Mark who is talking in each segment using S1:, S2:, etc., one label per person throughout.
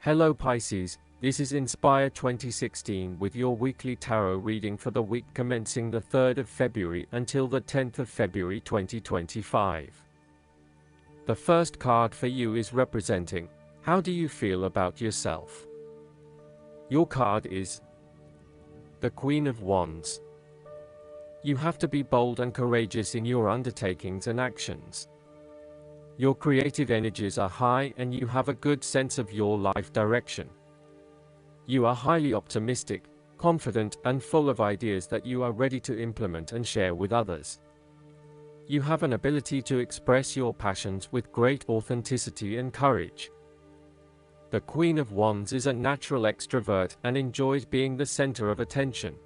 S1: Hello Pisces, this is Inspire 2016 with your weekly tarot reading for the week commencing the 3rd of February until the 10th of February 2025. The first card for you is representing, how do you feel about yourself? Your card is the Queen of Wands. You have to be bold and courageous in your undertakings and actions. Your creative energies are high and you have a good sense of your life direction. You are highly optimistic, confident and full of ideas that you are ready to implement and share with others. You have an ability to express your passions with great authenticity and courage. The Queen of Wands is a natural extrovert and enjoys being the center of attention.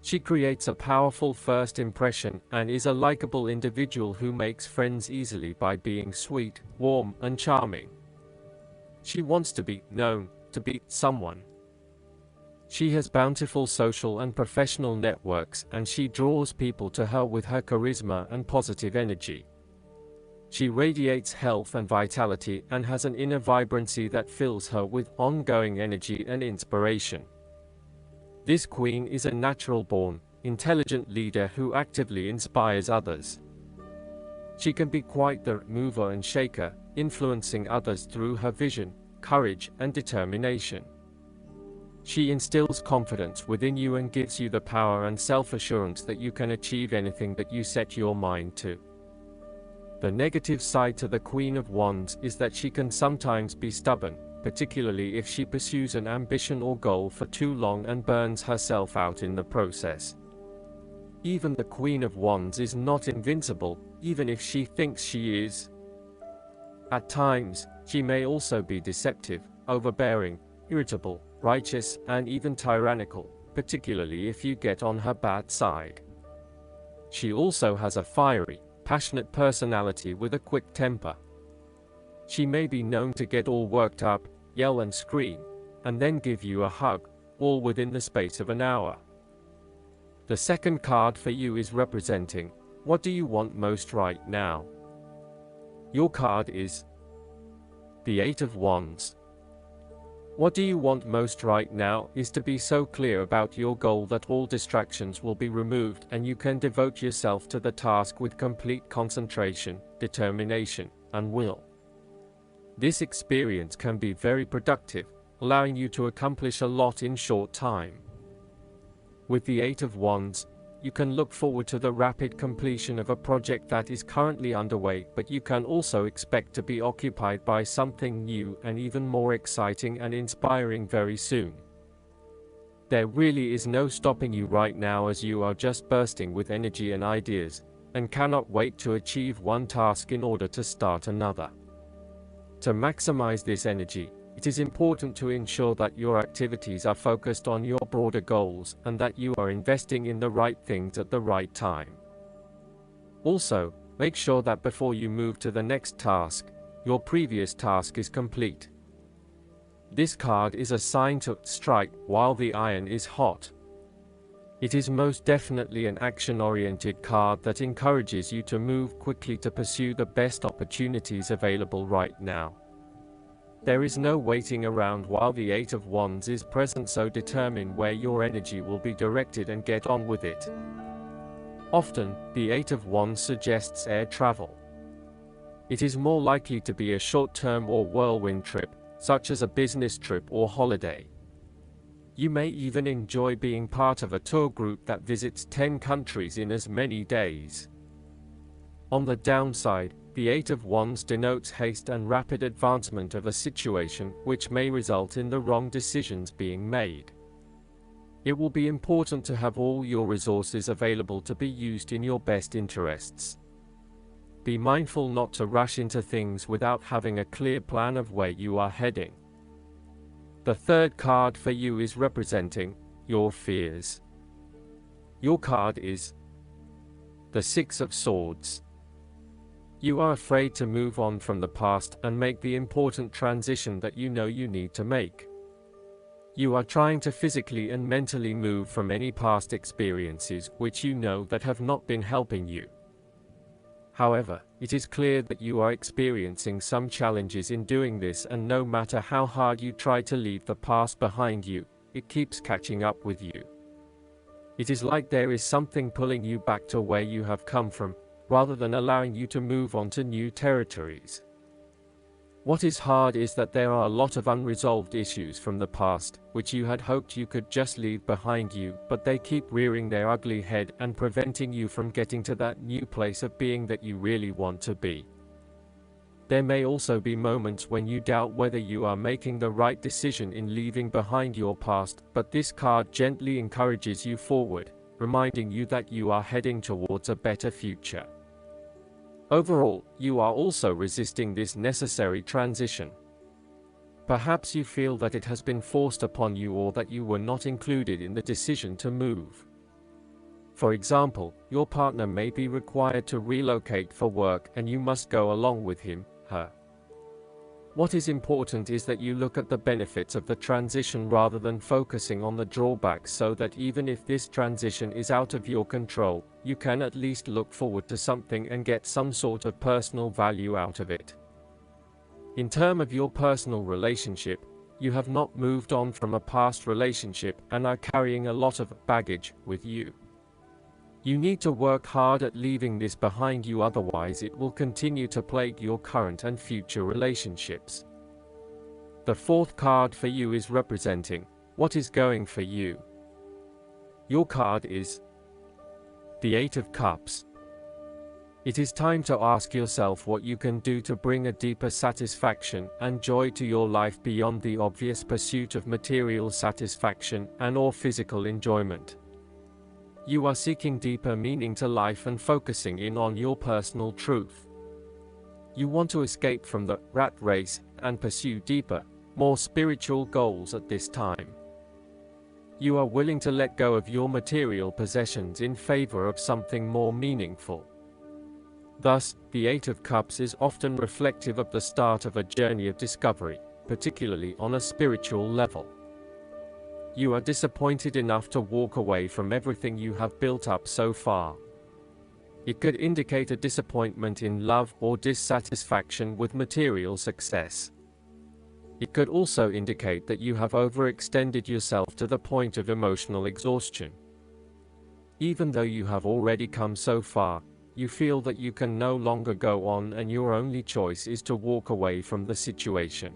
S1: She creates a powerful first impression and is a likable individual who makes friends easily by being sweet, warm, and charming. She wants to be known, to be someone. She has bountiful social and professional networks and she draws people to her with her charisma and positive energy. She radiates health and vitality and has an inner vibrancy that fills her with ongoing energy and inspiration. This queen is a natural-born, intelligent leader who actively inspires others. She can be quite the mover and shaker, influencing others through her vision, courage, and determination. She instills confidence within you and gives you the power and self-assurance that you can achieve anything that you set your mind to. The negative side to the Queen of Wands is that she can sometimes be stubborn, particularly if she pursues an ambition or goal for too long and burns herself out in the process. Even the Queen of Wands is not invincible, even if she thinks she is. At times, she may also be deceptive, overbearing, irritable, righteous, and even tyrannical, particularly if you get on her bad side. She also has a fiery, passionate personality with a quick temper. She may be known to get all worked up, yell and scream, and then give you a hug, all within the space of an hour. The second card for you is representing, what do you want most right now? Your card is the Eight of Wands. What do you want most right now is to be so clear about your goal that all distractions will be removed and you can devote yourself to the task with complete concentration, determination, and will. This experience can be very productive, allowing you to accomplish a lot in short time. With the Eight of Wands, you can look forward to the rapid completion of a project that is currently underway, but you can also expect to be occupied by something new and even more exciting and inspiring very soon. There really is no stopping you right now as you are just bursting with energy and ideas, and cannot wait to achieve one task in order to start another. To maximize this energy, it is important to ensure that your activities are focused on your broader goals and that you are investing in the right things at the right time. Also, make sure that before you move to the next task, your previous task is complete. This card is a sign to strike while the iron is hot. It is most definitely an action-oriented card that encourages you to move quickly to pursue the best opportunities available right now. There is no waiting around while the Eight of Wands is present, so determine where your energy will be directed and get on with it. Often, the Eight of Wands suggests air travel. It is more likely to be a short-term or whirlwind trip, such as a business trip or holiday. You may even enjoy being part of a tour group that visits 10 countries in as many days. On the downside, the Eight of Wands denotes haste and rapid advancement of a situation, which may result in the wrong decisions being made. It will be important to have all your resources available to be used in your best interests. Be mindful not to rush into things without having a clear plan of where you are heading. The third card for you is representing your fears. Your card is the Six of Swords. You are afraid to move on from the past and make the important transition that you know you need to make. You are trying to physically and mentally move from any past experiences which you know that have not been helping you. However, it is clear that you are experiencing some challenges in doing this, and no matter how hard you try to leave the past behind you, it keeps catching up with you. It is like there is something pulling you back to where you have come from, rather than allowing you to move on to new territories. What is hard is that there are a lot of unresolved issues from the past, which you had hoped you could just leave behind you, but they keep rearing their ugly head and preventing you from getting to that new place of being that you really want to be. There may also be moments when you doubt whether you are making the right decision in leaving behind your past, but this card gently encourages you forward, reminding you that you are heading towards a better future. Overall, you are also resisting this necessary transition. Perhaps you feel that it has been forced upon you, or that you were not included in the decision to move. For example, your partner may be required to relocate for work and you must go along with him, her. What is important is that you look at the benefits of the transition rather than focusing on the drawbacks, so that even if this transition is out of your control, you can at least look forward to something and get some sort of personal value out of it. In terms of your personal relationship, you have not moved on from a past relationship and are carrying a lot of baggage with you. You need to work hard at leaving this behind you, otherwise it will continue to plague your current and future relationships. The fourth card for you is representing what is going for you. Your card is the Eight of Cups. It is time to ask yourself what you can do to bring a deeper satisfaction and joy to your life beyond the obvious pursuit of material satisfaction and/or physical enjoyment. You are seeking deeper meaning to life and focusing in on your personal truth. You want to escape from the rat race and pursue deeper, more spiritual goals at this time. You are willing to let go of your material possessions in favor of something more meaningful. Thus, the Eight of Cups is often reflective of the start of a journey of discovery, particularly on a spiritual level. You are disappointed enough to walk away from everything you have built up so far. It could indicate a disappointment in love or dissatisfaction with material success. It could also indicate that you have overextended yourself to the point of emotional exhaustion. Even though you have already come so far, you feel that you can no longer go on and your only choice is to walk away from the situation.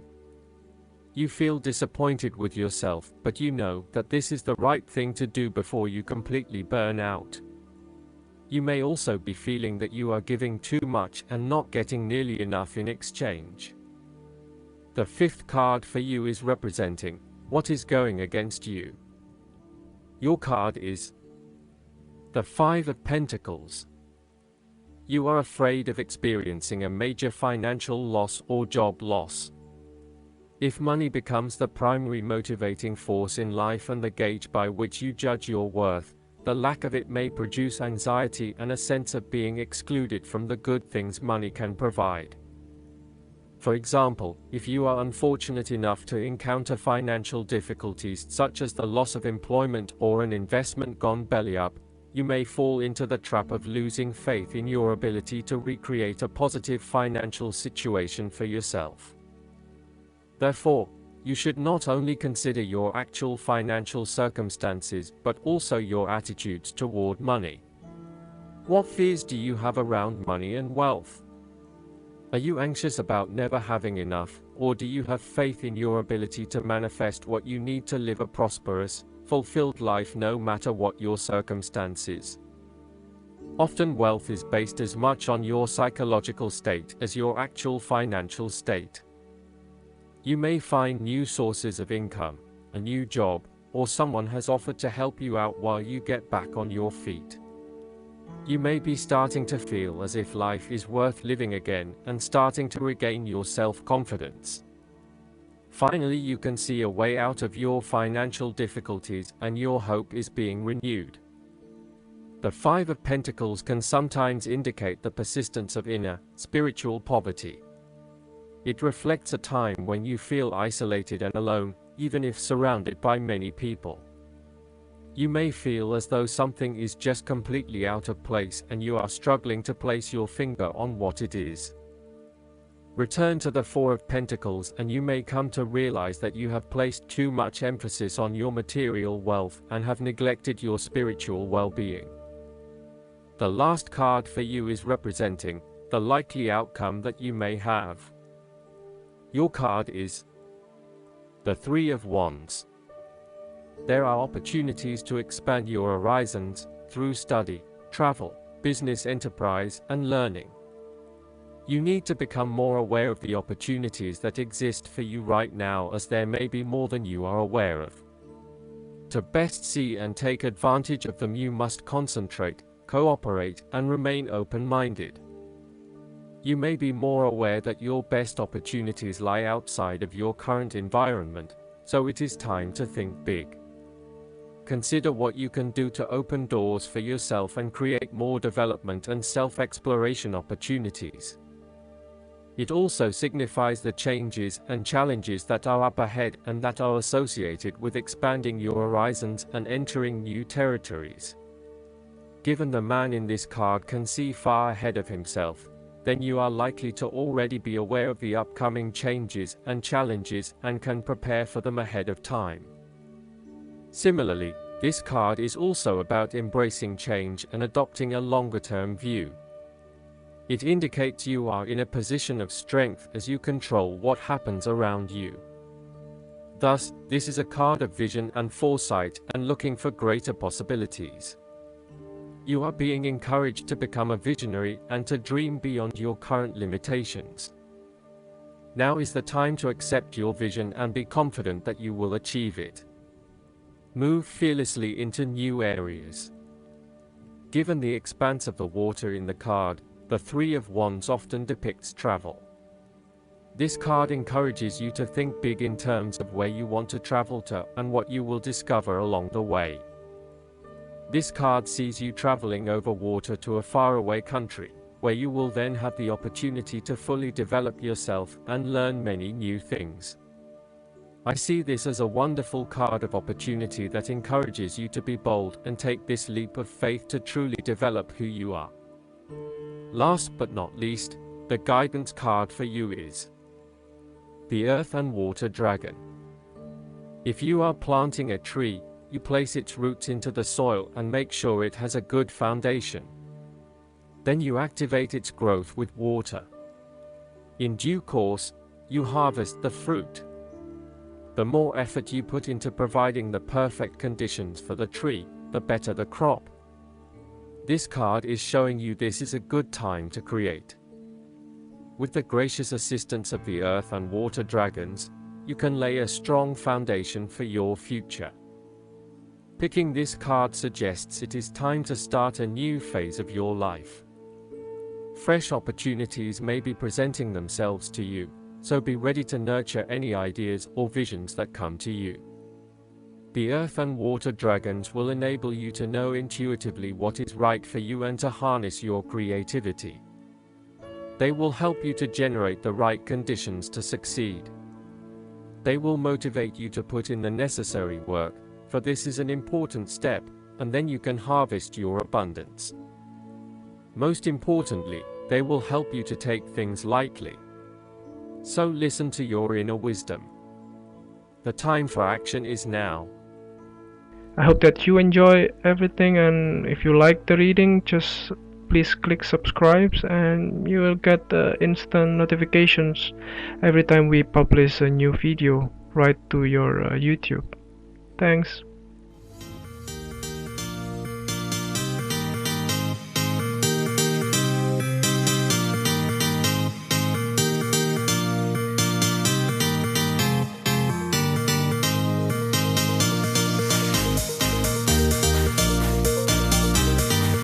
S1: You feel disappointed with yourself, but you know that this is the right thing to do before you completely burn out. You may also be feeling that you are giving too much and not getting nearly enough in exchange. The fifth card for you is representing what is going against you. Your card is the Five of Pentacles. You are afraid of experiencing a major financial loss or job loss. If money becomes the primary motivating force in life and the gauge by which you judge your worth, the lack of it may produce anxiety and a sense of being excluded from the good things money can provide. For example, if you are unfortunate enough to encounter financial difficulties such as the loss of employment or an investment gone belly up, you may fall into the trap of losing faith in your ability to recreate a positive financial situation for yourself. Therefore, you should not only consider your actual financial circumstances, but also your attitudes toward money. What fears do you have around money and wealth? Are you anxious about never having enough, or do you have faith in your ability to manifest what you need to live a prosperous, fulfilled life no matter what your circumstances? Often wealth is based as much on your psychological state as your actual financial state. You may find new sources of income, a new job, or someone has offered to help you out while you get back on your feet. You may be starting to feel as if life is worth living again and starting to regain your self-confidence. Finally, you can see a way out of your financial difficulties and your hope is being renewed. The Five of Pentacles can sometimes indicate the persistence of inner, spiritual poverty. It reflects a time when you feel isolated and alone, even if surrounded by many people. You may feel as though something is just completely out of place and you are struggling to place your finger on what it is. Return to the Four of Pentacles and you may come to realize that you have placed too much emphasis on your material wealth and have neglected your spiritual well-being. The last card for you is representing the likely outcome that you may have. Your card is the Three of Wands. There are opportunities to expand your horizons through study, travel, business enterprise, and learning. You need to become more aware of the opportunities that exist for you right now, as there may be more than you are aware of. To best see and take advantage of them, you must concentrate, cooperate, and remain open-minded. You may be more aware that your best opportunities lie outside of your current environment, so it is time to think big. Consider what you can do to open doors for yourself and create more development and self-exploration opportunities. It also signifies the changes and challenges that are up ahead and that are associated with expanding your horizons and entering new territories. Given the man in this card can see far ahead of himself, then you are likely to already be aware of the upcoming changes and challenges and can prepare for them ahead of time. Similarly, this card is also about embracing change and adopting a longer-term view. It indicates you are in a position of strength as you control what happens around you. Thus, this is a card of vision and foresight and looking for greater possibilities. You are being encouraged to become a visionary and to dream beyond your current limitations. Now is the time to accept your vision and be confident that you will achieve it. Move fearlessly into new areas. Given the expanse of the water in the card, the Three of Wands often depicts travel. This card encourages you to think big in terms of where you want to travel to and what you will discover along the way. This card sees you traveling over water to a faraway country, where you will then have the opportunity to fully develop yourself and learn many new things. I see this as a wonderful card of opportunity that encourages you to be bold and take this leap of faith to truly develop who you are. Last but not least, the guidance card for you is the Earth and Water Dragon. If you are planting a tree, you place its roots into the soil and make sure it has a good foundation. Then you activate its growth with water. In due course, you harvest the fruit. The more effort you put into providing the perfect conditions for the tree, the better the crop. This card is showing you this is a good time to create. With the gracious assistance of the Earth and Water Dragons, you can lay a strong foundation for your future. Picking this card suggests it is time to start a new phase of your life. Fresh opportunities may be presenting themselves to you, so be ready to nurture any ideas or visions that come to you. The Earth and Water Dragons will enable you to know intuitively what is right for you and to harness your creativity. They will help you to generate the right conditions to succeed. They will motivate you to put in the necessary work, for this is an important step, and then you can harvest your abundance. Most importantly, they will help you to take things lightly. So listen to your inner wisdom. The time for action is now.
S2: I hope that you enjoy everything, and if you like the reading, just please click subscribe and you will get instant notifications every time we publish a new video right to your YouTube. Thanks.